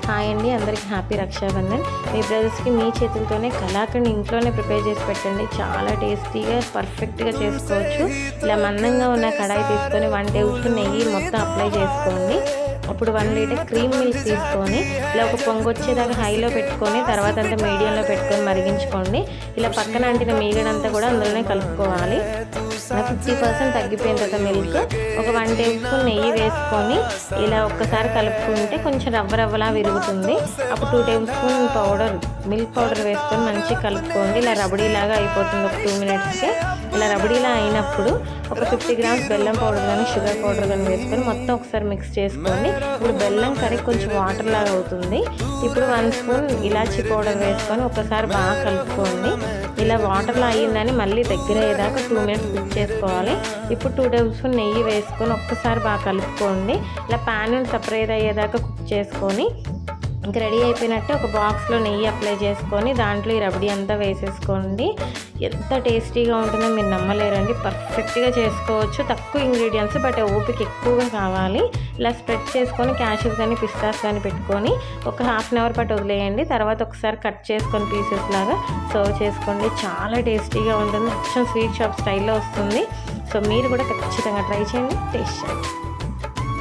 Hi అండి, అందరికి happy Rakshabandhan. మీ బ్రదర్స్కి మీ చేతులతోనే కలాకండ్ ఇంట్లోనే ప్రిపేర్ చేసి పెట్టండి. చాలా టేస్టీగా పర్ఫెక్ట్గా చేసుకోవచ్చు. ఇలా మందంగా ఉన్న కడాయి తీసుకొని 1 టేబుల్ స్పూన్ నెయ్యి మొత్తం అప్లై చేసుకోండి. అప్పుడు 1 లీటర్ క్రీమ్ మిల్క్ తీసుకొని ఇలా ఒక పొంగు వచ్చేదాకా హైలో పెట్టుకొని తర్వాత అంతా మీడియంలో పెట్టుకొని మరిగించుకోండి. ఇలా పక్కన అంటిన మీగడంతా కూడా అందులోనే కలుపుకోవాలి. 50% తగ్గిపోయిన తర్వాత మిల్క్ ఒక 1 టేబుల్ స్పూన్ నెయ్యి వేసుకొని ఇలా ఒక్కసారి కలుపుకుంటే కొంచెం రవ్వలా విరుగుతుంది. అప్పుడు 2 టేబుల్ స్పూన్ మిల్క్ పౌడర్ వేసుకొని మంచిగా కలుపుకోండి. ఇలా రబడీలాగా అయిపోతుంది ఒక 2 మినిట్స్కి. ఇలా రబడీలా అయినప్పుడు ఒక 50 గ్రామ్స్ బెల్లం పౌడర్ కానీ షుగర్ పౌడర్ కానీ వేసుకొని మొత్తం ఒకసారి మిక్స్ చేసుకోండి. ఇప్పుడు బెల్లం కరిగి కొంచెం వాటర్ లాగా అవుతుంది. ఇప్పుడు 1 స్పూన్ ఇలాచీ పౌడర్ వేసుకొని ఒకసారి బాగా కలుపుకోండి. ఇలా వాటర్లో అయ్యిందని మళ్ళీ దగ్గర అయ్యేదాకా 2 మినిట్స్ కుక్ చేసుకోవాలి. ఇప్పుడు 2 టేబుల్ స్పూన్ నెయ్యి వేసుకొని ఒక్కసారి బాగా కలుపుకోండి. ఇలా ప్యాన్ సపరేట్ అయ్యేదాకా కుక్ చేసుకొని ఇంకా రెడీ అయిపోయినట్టు ఒక బాక్స్లో నెయ్యి అప్లై చేసుకొని దాంట్లో ఈ రబడీ అంతా వేసేసుకోండి. ఎంత టేస్టీగా ఉంటుందో మీరు నమ్మలేరండి. పర్ఫెక్ట్గా చేసుకోవచ్చు. తక్కువ ఇంగ్రీడియంట్స్ బట్ ఓపిక ఎక్కువగా కావాలి. ఇలా స్ప్రెడ్ చేసుకొని క్యాష్యూస్ కానీ పిస్తాస్ కానీ పెట్టుకొని ఒక ½ అవర్ పాటు వదిలేయండి. తర్వాత ఒకసారి కట్ చేసుకొని పీసెస్ లాగా సర్వ్ చేసుకోండి. చాలా టేస్టీగా ఉంటుంది. కొంచెం స్వీట్ షాప్ స్టైల్లో వస్తుంది. సో మీరు కూడా ఖచ్చితంగా ట్రై చేయండి, టేస్ట్ చేయండి.